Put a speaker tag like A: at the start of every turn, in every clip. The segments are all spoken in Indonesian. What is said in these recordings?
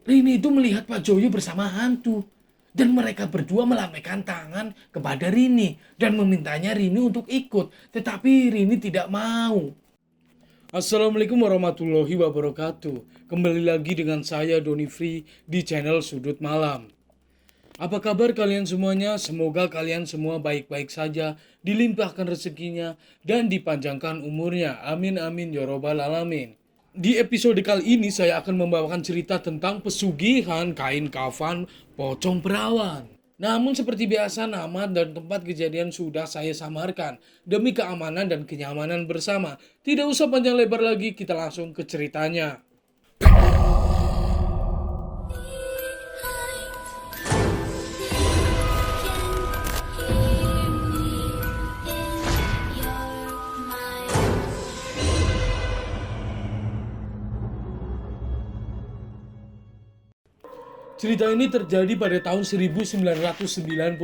A: Rini itu melihat Pak Joyo bersama hantu. Dan mereka berdua melambaikan tangan kepada Rini dan memintanya Rini untuk ikut. Tetapi Rini tidak mau. Assalamualaikum warahmatullahi wabarakatuh. Kembali lagi dengan saya Doni Free di channel Sudut Malam. Apa kabar kalian semuanya? Semoga kalian semua baik-baik saja, dilimpahkan rezekinya, dan dipanjangkan umurnya. Amin amin ya robbal alamin. Di episode kali ini saya akan membawakan cerita tentang pesugihan kain kafan pocong perawan. Namun seperti biasa nama dan tempat kejadian sudah saya samarkan demi keamanan dan kenyamanan bersama. Tidak usah panjang lebar lagi, kita langsung ke ceritanya. Cerita ini terjadi pada tahun 1998.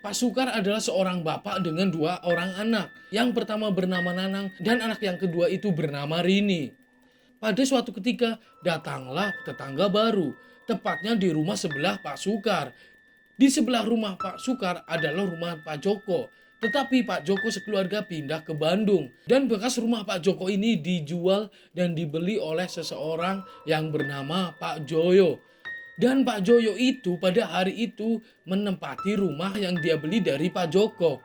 A: Pak Sukar adalah seorang bapak dengan dua orang anak. Yang pertama bernama Nanang dan anak yang kedua itu bernama Rini. Pada suatu ketika datanglah tetangga baru, tepatnya di rumah sebelah Pak Sukar. Di sebelah rumah Pak Sukar adalah rumah Pak Joko. Tetapi Pak Joko sekeluarga pindah ke Bandung. Dan bekas rumah Pak Joko ini dijual dan dibeli oleh seseorang yang bernama Pak Joyo. Dan Pak Joyo itu pada hari itu menempati rumah yang dia beli dari Pak Joko.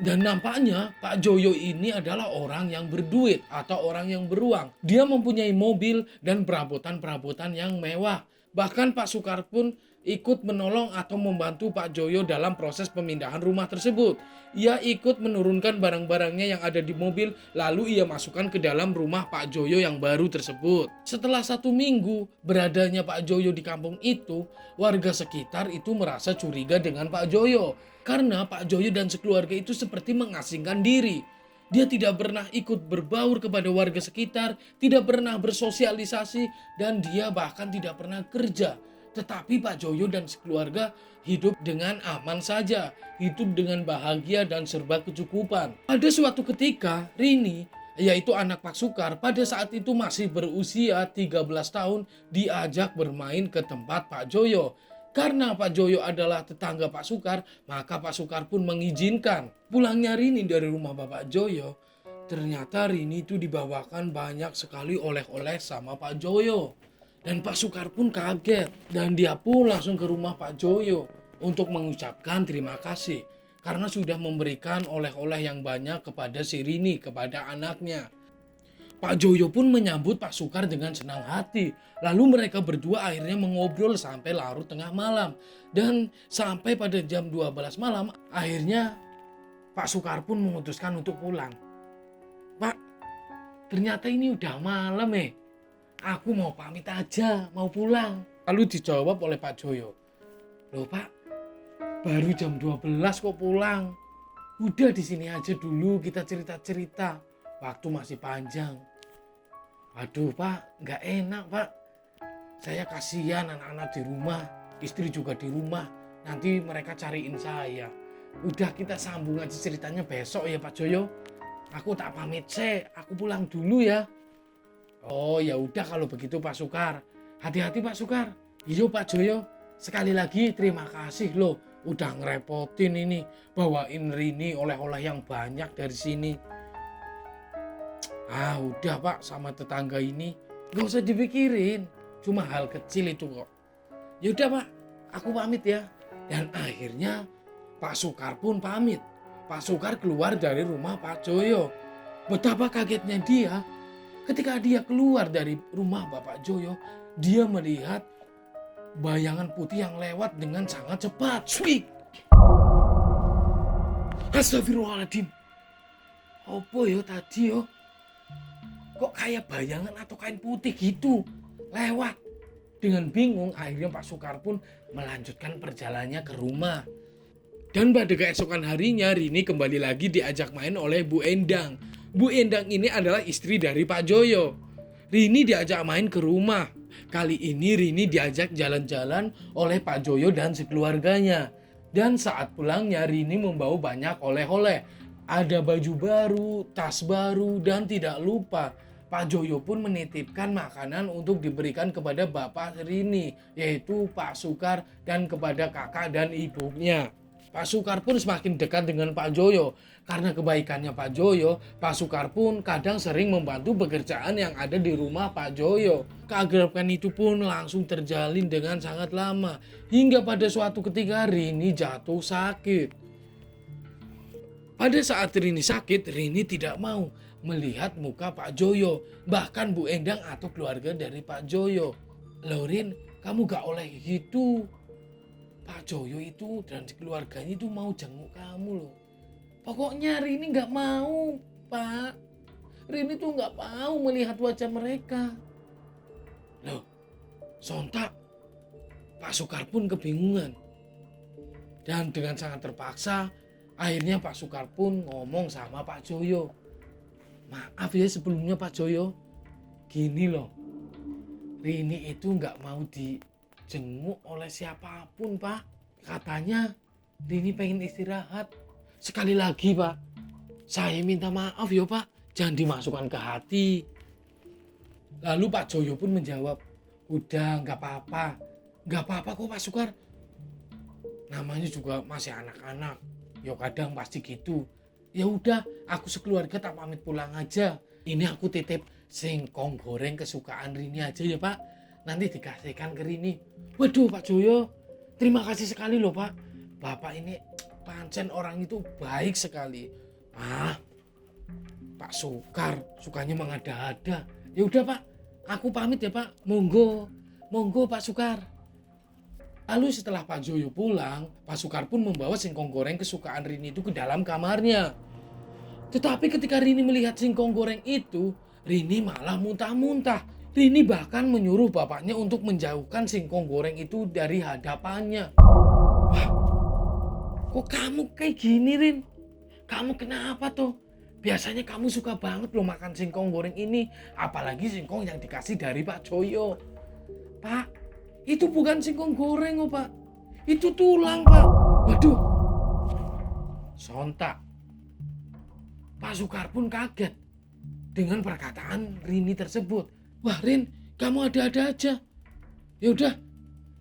A: Dan nampaknya Pak Joyo ini adalah orang yang berduit atau orang yang beruang. Dia mempunyai mobil dan perabotan-perabotan yang mewah. Bahkan Pak Sukar pun ikut menolong atau membantu Pak Joyo dalam proses pemindahan rumah tersebut. Ia ikut menurunkan barang-barangnya yang ada di mobil, lalu ia masukkan ke dalam rumah Pak Joyo yang baru tersebut. Setelah 1 minggu beradanya Pak Joyo di kampung itu, warga sekitar itu merasa curiga dengan Pak Joyo. Karena Pak Joyo dan sekeluarga itu seperti mengasingkan diri. Dia tidak pernah ikut berbaur kepada warga sekitar, tidak pernah bersosialisasi, dan dia bahkan tidak pernah kerja. Tetapi Pak Joyo dan sekeluarga hidup dengan aman saja, hidup dengan bahagia dan serba kecukupan. Pada suatu ketika, Rini, yaitu anak Pak Sukar, pada saat itu masih berusia 13 tahun, diajak bermain ke tempat Pak Joyo. Karena Pak Joyo adalah tetangga Pak Sukar, maka Pak Sukar pun mengizinkan. Pulangnya Rini dari rumah Bapak Joyo, ternyata Rini itu dibawakan banyak sekali oleh-oleh sama Pak Joyo. Dan Pak Sukar pun kaget dan dia pun langsung ke rumah Pak Joyo untuk mengucapkan terima kasih karena sudah memberikan oleh-oleh yang banyak kepada si Rini, kepada anaknya. Pak Joyo pun menyambut Pak Sukar dengan senang hati. Lalu mereka berdua akhirnya mengobrol sampai larut tengah malam. Dan sampai pada jam 12 malam akhirnya Pak Sukar pun memutuskan untuk pulang. Pak, ternyata ini udah malam Aku mau pamit aja, mau pulang. Lalu dijawab oleh Pak Joyo. Loh Pak, baru jam 12 kok pulang? Udah di sini aja dulu kita cerita-cerita. Waktu masih panjang. Aduh Pak, nggak enak Pak. Saya kasihan anak-anak di rumah, istri juga di rumah. Nanti mereka cariin saya. Udah kita sambung aja ceritanya besok ya Pak Joyo. Aku tak pamit aku pulang dulu ya. Oh ya udah kalau begitu Pak Sukar. Hati-hati Pak Sukar. Iya Pak Joyo. Sekali lagi terima kasih loh. Udah ngerepotin ini. Bawain Rini oleh-oleh yang banyak dari sini. Ah udah Pak sama tetangga ini. Gak usah dipikirin. Cuma hal kecil itu kok. Ya udah Pak. Aku pamit ya. Dan akhirnya Pak Sukar pun pamit. Pak Sukar keluar dari rumah Pak Joyo. Betapa kagetnya dia. Ketika dia keluar dari rumah Bapak Joyo, dia melihat bayangan putih yang lewat dengan sangat cepat. Swik! Astagfirullahaladzim. Apa yo tadi yo? Kok kayak bayangan atau kain putih gitu lewat? Dengan bingung akhirnya Pak Sukar pun melanjutkan perjalanannya ke rumah. Dan pada keesokan harinya Rini kembali lagi diajak main oleh Bu Endang. Bu Endang ini adalah istri dari Pak Joyo. Rini diajak main ke rumah. Kali ini Rini diajak jalan-jalan oleh Pak Joyo dan sekeluarganya. Dan saat pulangnya Rini membawa banyak oleh-oleh. Ada baju baru, tas baru, dan tidak lupa Pak Joyo pun menitipkan makanan untuk diberikan kepada Bapak Rini, yaitu Pak Sukar dan kepada kakak dan ibunya. Pak Sukar pun semakin dekat dengan Pak Joyo. Karena kebaikannya Pak Joyo, Pak Sukar pun kadang sering membantu pekerjaan yang ada di rumah Pak Joyo. Keakraban itu pun langsung terjalin dengan sangat lama. Hingga pada suatu ketika Rini jatuh sakit. Pada saat Rini sakit, Rini tidak mau melihat muka Pak Joyo, bahkan Bu Endang atau keluarga dari Pak Joyo. Loh Rin, kamu gak oleh gitu. Pak Joyo itu dan keluarganya itu mau jenguk kamu loh. Pokoknya Rini gak mau, Pak. Rini tuh gak mau melihat wajah mereka. Loh, sontak Pak Sukar pun kebingungan. Dan dengan sangat terpaksa, akhirnya Pak Sukar pun ngomong sama Pak Joyo. Maaf ya sebelumnya Pak Joyo, gini loh, Rini itu nggak mau dijenguk oleh siapapun Pak. Katanya Rini pengen istirahat. Sekali lagi Pak, saya minta maaf ya Pak, jangan dimasukkan ke hati. Lalu Pak Joyo pun menjawab, udah nggak apa-apa, nggak apa-apa kok Pak Sukar. Namanya juga masih anak-anak, ya kadang pasti gitu. Ya udah, aku sekeluarga tak pamit pulang aja. Ini aku titip singkong goreng kesukaan Rini aja ya Pak. Nanti dikasihkan ke Rini. Waduh Pak Joyo, terima kasih sekali loh Pak. Bapak ini pancen orang itu baik sekali. Pak Sukar sukanya mengada-ada. Ya udah Pak, aku pamit ya Pak. Monggo, monggo Pak Sukar. Lalu setelah Pak Joyo pulang, Pak Sukar pun membawa singkong goreng kesukaan Rini itu ke dalam kamarnya. Tetapi ketika Rini melihat singkong goreng itu, Rini malah muntah-muntah. Rini bahkan menyuruh bapaknya untuk menjauhkan singkong goreng itu dari hadapannya. Wah, kok kamu kayak gini Rin? Kamu kenapa tuh? Biasanya kamu suka banget loh makan singkong goreng ini. Apalagi singkong yang dikasih dari Pak Joyo. Pak, itu bukan singkong goreng oh Pak. Itu tulang Pak. Waduh. Sontak Pak Sukar pun kaget dengan perkataan Rini tersebut. Wah Rin, kamu ada-ada aja. Ya udah,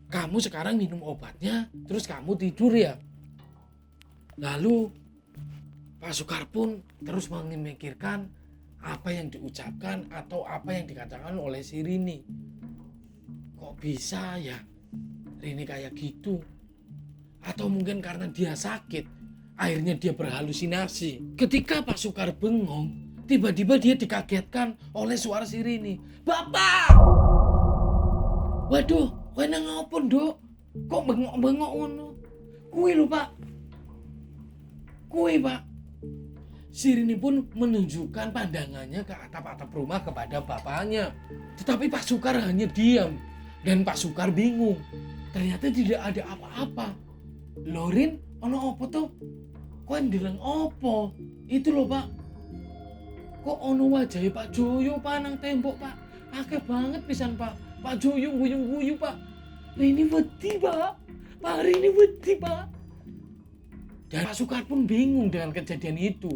A: kamu sekarang minum obatnya, terus kamu tidur ya. Lalu Pak Sukar pun terus memikirkan apa yang diucapkan atau apa yang dikatakan oleh si Rini. Kok bisa ya Rini kayak gitu? Atau mungkin karena dia sakit, akhirnya dia berhalusinasi. Ketika Pak Sukar bengong, tiba-tiba dia dikagetkan oleh suara si Rini. Bapak! Waduh, kowe nang ngopo, Nduk? Kok bengok-bengok ngono? Kuwi lho, Pak. Kuwi, Pak. Si Rini pun menunjukkan pandangannya ke atap-atap rumah kepada bapaknya. Tetapi Pak Sukar hanya diam. Dan Pak Sukar bingung. Ternyata tidak ada apa-apa. Lorin, ono apa tuh? Kok ndeleng apa? Itu loh Pak. Kok ono wajah Pak Joyo Pak nang tembok Pak. Akeh banget pisan Pak. Pak Joyo guyu-guyu Pak. Rini wedi Pak. Pak Rini wedi Pak. Dan Pak Sukar pun bingung dengan kejadian itu.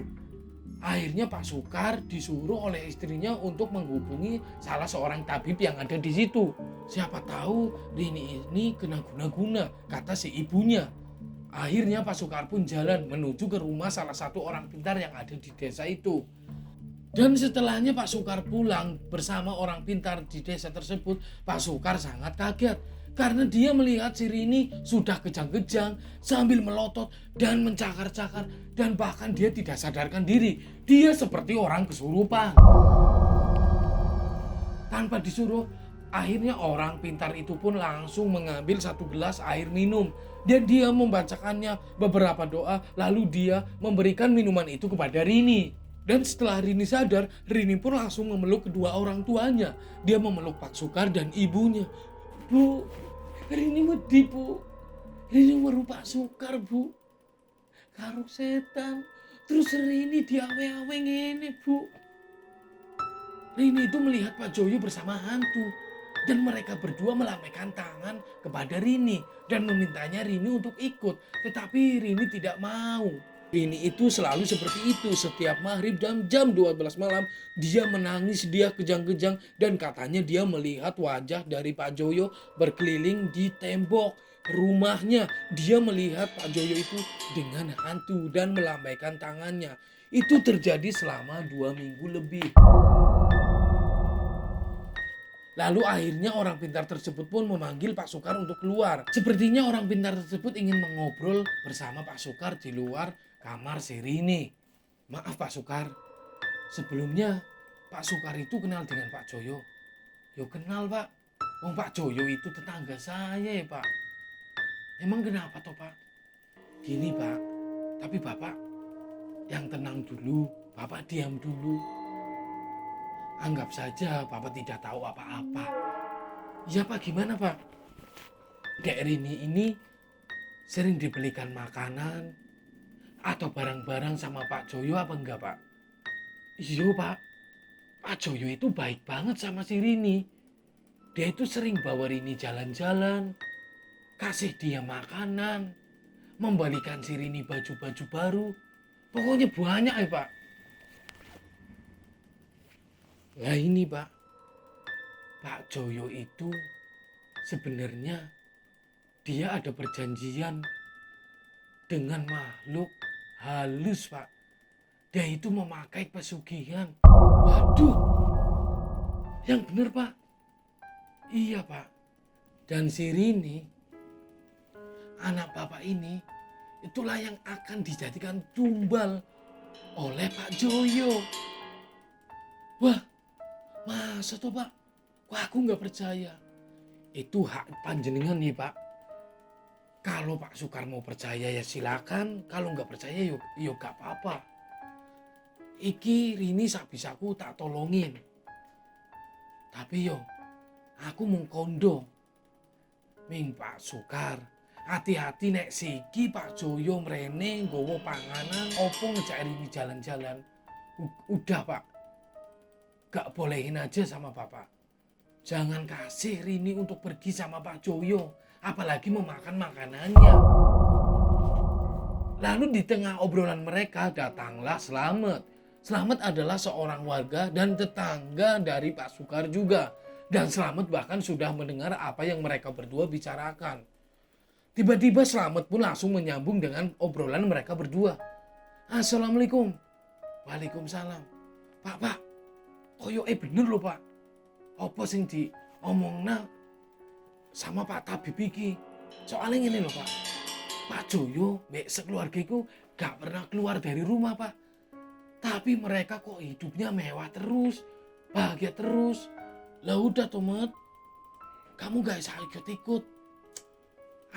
A: Akhirnya Pak Sukar disuruh oleh istrinya untuk menghubungi salah seorang tabib yang ada di situ. Siapa tahu Rini ini kena guna-guna, kata si ibunya. Akhirnya Pak Sukar pun jalan menuju ke rumah salah satu orang pintar yang ada di desa itu. Dan setelahnya Pak Sukar pulang bersama orang pintar di desa tersebut, Pak Sukar sangat kaget. Karena dia melihat si Rini sudah kejang-kejang sambil melotot dan mencakar-cakar. Dan bahkan dia tidak sadarkan diri. Dia seperti orang kesurupan. Tanpa disuruh, akhirnya orang pintar itu pun langsung mengambil satu gelas air minum. Dan dia membacakannya beberapa doa, lalu dia memberikan minuman itu kepada Rini. Dan setelah Rini sadar, Rini pun langsung memeluk kedua orang tuanya. Dia memeluk Pak Sukar dan ibunya. Bu, Rini wedi Bu. Rini weruh Pak Sukar Bu. Karo setan. Terus Rini diawe-awe ngene Bu. Rini itu melihat Pak Joyo bersama hantu. Dan mereka berdua melambaikan tangan kepada Rini. Dan memintanya Rini untuk ikut. Tetapi Rini tidak mau. Rini itu selalu seperti itu. Setiap maghrib dan jam 12 malam dia menangis, dia kejang-kejang dan katanya dia melihat wajah dari Pak Joyo berkeliling di tembok rumahnya. Dia melihat Pak Joyo itu dengan hantu dan melambaikan tangannya. Itu terjadi selama 2 minggu lebih. Lalu akhirnya orang pintar tersebut pun memanggil Pak Sukar untuk keluar. Sepertinya orang pintar tersebut ingin mengobrol bersama Pak Sukar di luar kamar si Rini. Maaf Pak Sukar, sebelumnya Pak Sukar itu kenal dengan Pak Joyo. Yo kenal Pak, wong Pak Joyo itu tetangga saya ya Pak. Emang kenapa toh Pak? Gini Pak, tapi Bapak yang tenang dulu, Bapak diam dulu. Anggap saja Bapak tidak tahu apa-apa. Ya Pak, gimana Pak? Dek Rini ini sering dibelikan makanan atau barang-barang sama Pak Joyo apa enggak Pak? Iya Pak, Pak Joyo itu baik banget sama si Rini. Dia itu sering bawa Rini jalan-jalan, kasih dia makanan, membalikan si Rini baju-baju baru. Pokoknya banyak ya Pak. Lah ini Pak, Pak Joyo itu sebenarnya dia ada perjanjian dengan makhluk halus Pak. Dia itu memakai pesugihan. Waduh, yang bener Pak. Iya Pak. Dan si Rini, anak Bapak ini, itulah yang akan dijadikan tumbal oleh Pak Joyo. Wah, masa tuh Pak? Wah aku nggak percaya. Itu hak panjenengan nih Pak. Kalau Pak Sukar mau percaya ya silakan. Kalau nggak percaya yuk nggak apa-apa. Iki Rini sabisaku tak tolongin. Tapi yo, aku mau kondo. Ming Pak Sukar, hati-hati nek siki Pak Joyo mrene nggowo panganan opo ngejak Rini jalan-jalan. Udah Pak, gak bolehin aja sama Bapak. Jangan kasih Rini untuk pergi sama Pak Joyo, apalagi memakan makanannya. Lalu di tengah obrolan mereka datanglah Slamet. Slamet adalah seorang warga dan tetangga dari Pak Sukar juga. Dan Slamet bahkan sudah mendengar apa yang mereka berdua bicarakan. Tiba-tiba Slamet pun langsung menyambung dengan obrolan mereka berdua. Assalamualaikum. Waalaikumsalam. Pak, koyo bener loh Pak. Apa sing diomongna sama Pak Tabib iki? Soalnya gini loh Pak. Pak Joyo, mbek sekeluarga iku gak pernah keluar dari rumah Pak. Tapi mereka kok hidupnya mewah terus, bahagia terus. Lah udah Tomet, kamu gak usah ikut-ikut.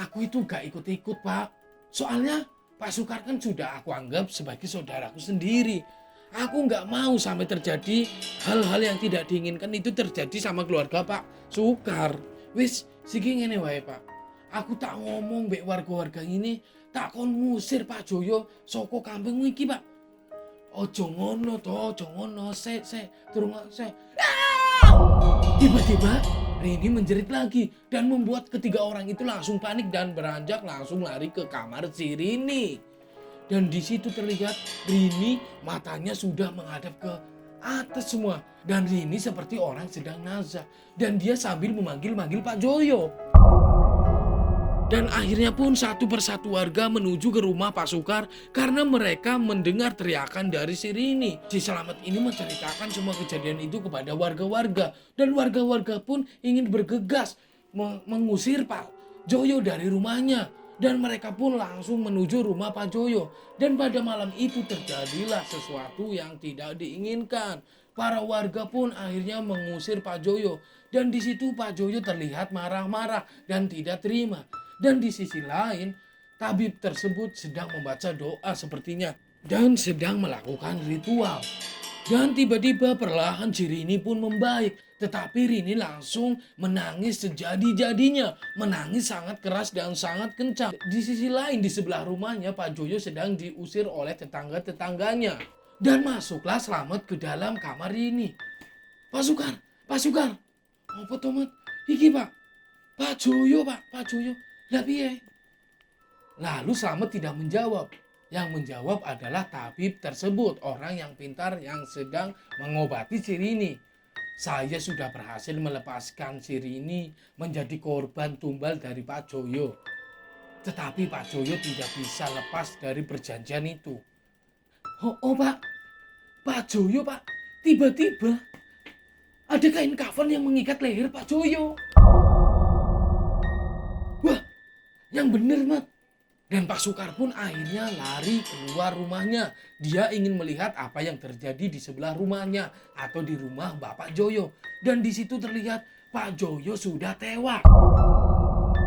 A: Aku itu gak ikut-ikut Pak. Soalnya Pak Sukar kan sudah aku anggap sebagai saudaraku sendiri. Aku gak mau sampai terjadi hal-hal yang tidak diinginkan itu terjadi sama keluarga Pak Sukar. Wis, siki ngene wae Pak. Aku tak ngomong mbek warga-warga ini, tak kon ngusir Pak Joyo saka kampung iki Pak. Ojo ngono to, ojo ngono, turung se. Tiba-tiba Rini menjerit lagi dan membuat ketiga orang itu langsung panik dan beranjak langsung lari ke kamar si Rini. Dan di situ terlihat Rini matanya sudah menghadap ke atas semua. Dan Rini seperti orang sedang nazar. Dan dia sambil memanggil-manggil Pak Joyo. Dan akhirnya pun satu persatu warga menuju ke rumah Pak Sukar karena mereka mendengar teriakan dari si Rini. Si Slamet ini menceritakan semua kejadian itu kepada warga-warga. Dan warga-warga pun ingin bergegas mengusir Pak Joyo dari rumahnya. Dan mereka pun langsung menuju rumah Pak Joyo. Dan pada malam itu terjadilah sesuatu yang tidak diinginkan. Para warga pun akhirnya mengusir Pak Joyo. Dan di situ Pak Joyo terlihat marah-marah dan tidak terima. Dan di sisi lain, tabib tersebut sedang membaca doa sepertinya dan sedang melakukan ritual. Dan tiba-tiba perlahan si Rini pun membaik. Tetapi Rini langsung menangis sejadi-jadinya. Menangis sangat keras dan sangat kencang. Di sisi lain di sebelah rumahnya Pak Joyo sedang diusir oleh tetangga-tetangganya. Dan masuklah Slamet ke dalam kamar Rini. Pak Sukar. Apa Tomet? Iki Pak. Pak Joyo. Lah piye? Lalu Slamet tidak menjawab. Yang menjawab adalah tabib tersebut, orang yang pintar yang sedang mengobati si Rini. Saya sudah berhasil melepaskan si Rini menjadi korban tumbal dari Pak Joyo. Tetapi Pak Joyo tidak bisa lepas dari perjanjian itu. Oh Pak, Pak Joyo Pak, tiba-tiba ada kain kafan yang mengikat leher Pak Joyo. Wah, yang bener Mat. Dan Pak Sukar pun akhirnya lari keluar rumahnya. Dia ingin melihat apa yang terjadi di sebelah rumahnya atau di rumah Bapak Joyo. Dan di situ terlihat Pak Joyo sudah tewas.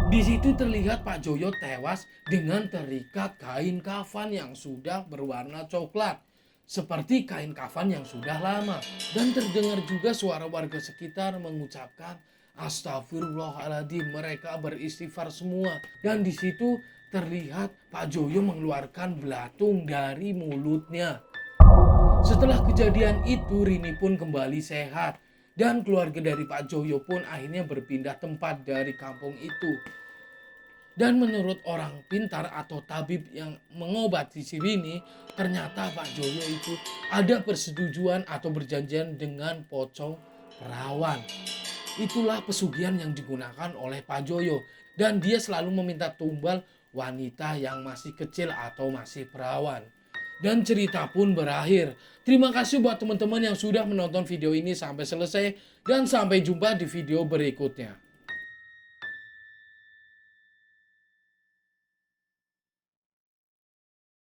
A: Di situ terlihat Pak Joyo tewas dengan terikat kain kafan yang sudah berwarna coklat. Seperti kain kafan yang sudah lama. Dan terdengar juga suara warga sekitar mengucapkan, "Astagfirullahaladzim," mereka beristighfar semua. Dan di situ terlihat Pak Joyo mengeluarkan belatung dari mulutnya. Setelah kejadian itu, Rini pun kembali sehat. Dan keluarga dari Pak Joyo pun akhirnya berpindah tempat dari kampung itu. Dan menurut orang pintar atau tabib yang mengobati si Rini, ternyata Pak Joyo itu ada persetujuan atau berjanjian dengan pocong perawan. Itulah pesugihan yang digunakan oleh Pak Joyo. Dan dia selalu meminta tumbal wanita yang masih kecil atau masih perawan. Dan cerita pun berakhir. Terima kasih buat teman-teman yang sudah menonton video ini sampai selesai. Dan sampai jumpa di video berikutnya.